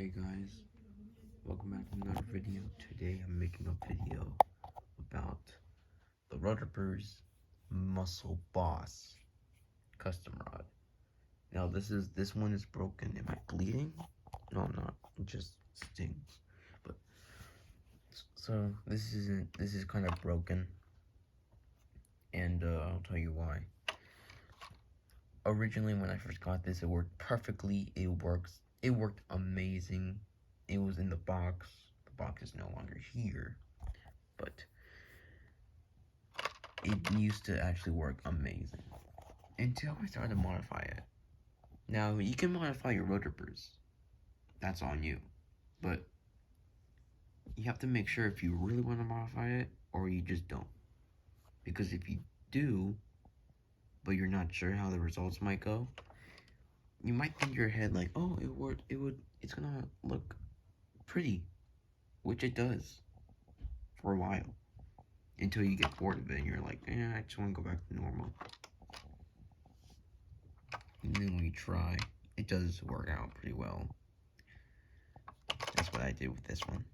Hey guys, welcome back to another video. Today I'm making a video about the Rutherford's Muscle Boss custom rod. Now this one is broken. Am I bleeding? No, I'm not. It just stings. But so this is kind of broken, and I'll tell you why. Originally, when I first got this, it worked perfectly. It worked amazing. It was in the box. The box is no longer here, but it used to actually work amazing until I started to modify it. Now, you can modify your rotors. That's on you. But you have to make sure if you really want to modify it or you just don't. Because if you do, but you're not sure how the results might go, you might think in your head like, oh, it's gonna look pretty, which it does for a while, until you get bored of it and you're like, I just want to go back to normal. And then when you try, it does work out pretty well. That's what I did with this one.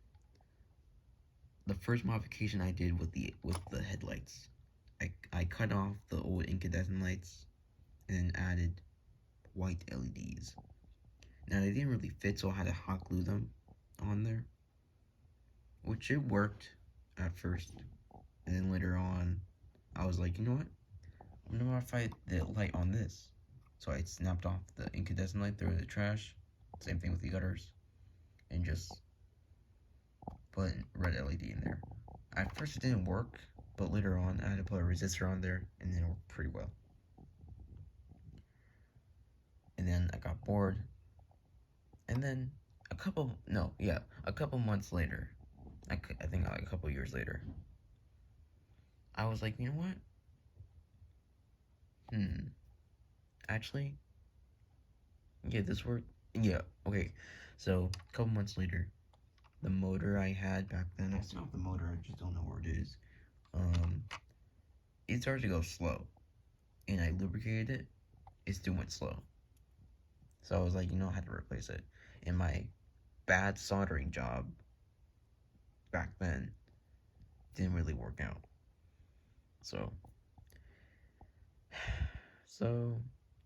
The first modification I did with the headlights, I cut off the old incandescent lights and then added white LEDs. Now they didn't really fit, so I had to hot glue them on there, which it worked at first, and then later on I was like, you know what, I'm gonna modify the light on this. So I snapped off the incandescent light, threw it in the trash, same thing with the gutters, and just put red LED in there. At first it didn't work, but later on I had to put a resistor on there and then it worked pretty well. And then I got bored, and then a couple months later, I think like a couple years later, I was like, you know what? Actually, yeah, this worked. Yeah, okay. So a couple months later, the motor I had back then, I still have the motor, I just don't know where it is. It started to go slow, and I lubricated it. It still went slow. So I was like, I had to replace it. And my bad soldering job back then didn't really work out. So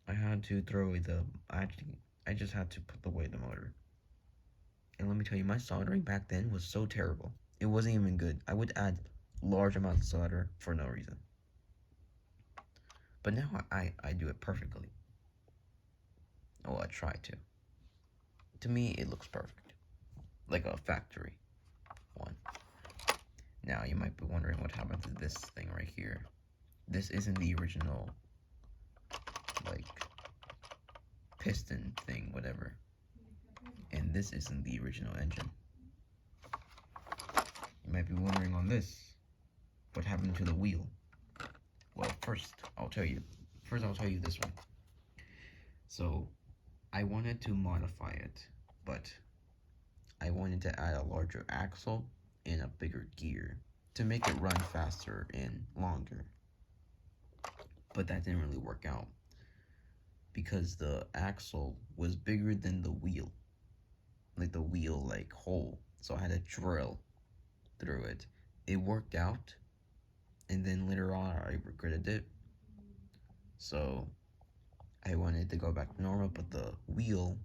I had to throw away I just had to put away the motor. And let me tell you, my soldering back then was so terrible. It wasn't even good. I would add large amounts of solder for no reason. But now I do it perfectly. Oh, I try to. To me, it looks perfect. Like a factory one. Now, you might be wondering what happened to this thing right here. This isn't the original, like, piston thing, whatever. And this isn't the original engine. You might be wondering on this, what happened to the wheel? Well, first I'll tell you this one. So, I wanted to modify it, but I wanted to add a larger axle and a bigger gear to make it run faster and longer. But that didn't really work out because the axle was bigger than the wheel. Like the wheel hole. So I had to drill through it. It worked out, and then later on I regretted it. So I wanted to go back to normal, but the wheel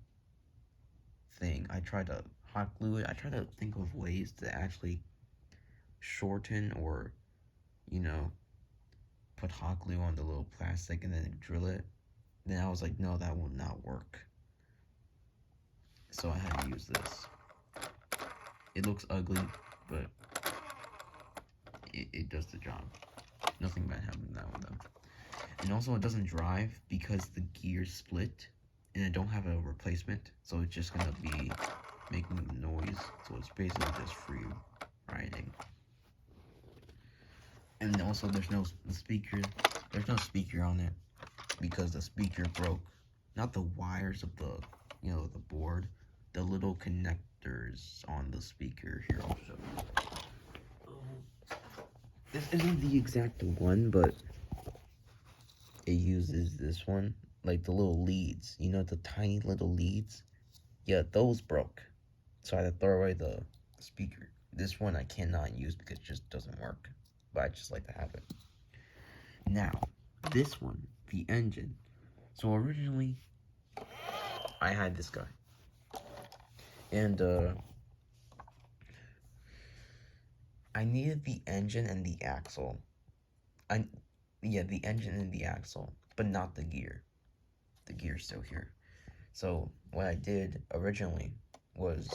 thing, I tried to hot glue it. I tried to think of ways to actually shorten or, put hot glue on the little plastic and then drill it. Then I was like, no, that will not work. So I had to use this. It looks ugly, but it does the job. Nothing bad happened to that one though. And also it doesn't drive because the gears split and I don't have a replacement, so it's just gonna be making noise. So it's basically just free riding. And also there's no speaker on it because the speaker broke. Not the wires of the the board, the little connectors on the speaker. Here, I'll show you. This isn't the exact one, but it uses this one, like the little leads, the tiny little leads. Yeah, those broke. So I had to throw away the speaker. This one I cannot use because it just doesn't work. But I just like to have it. Now, this one, the engine. So originally, I had this guy. And, I needed the engine and the axle. Yeah, the engine and the axle, but not the gear. The gear's still here. So, what I did originally was,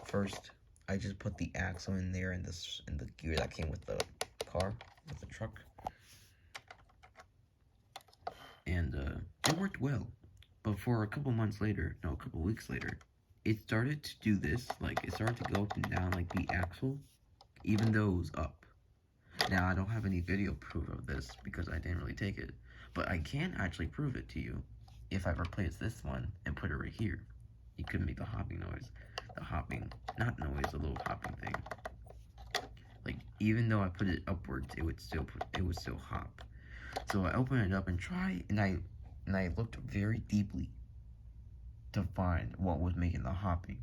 first, I just put the axle in there and the gear that came with the car, with the truck. And, it worked well. But for a couple weeks later, it started to do this, like, it started to go up and down like the axle, even though it was up. Now, I don't have any video proof of this because I didn't really take it, but I can actually prove it to you if I replace this one and put it right here. You could make the hopping noise. The hopping, not noise, a little hopping thing. Like, even though I put it upwards, it would still hop. So I opened it up and tried, and I looked very deeply to find what was making the hopping,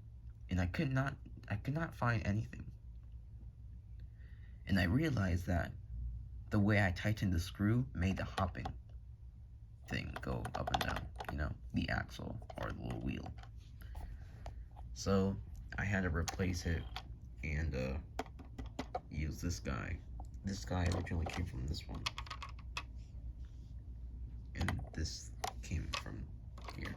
and I could not find anything. And I realized that the way I tightened the screw made the hopping thing go up and down, you know, the axle or the little wheel. So I had to replace it and use this guy. This guy originally came from this one, and this came from here.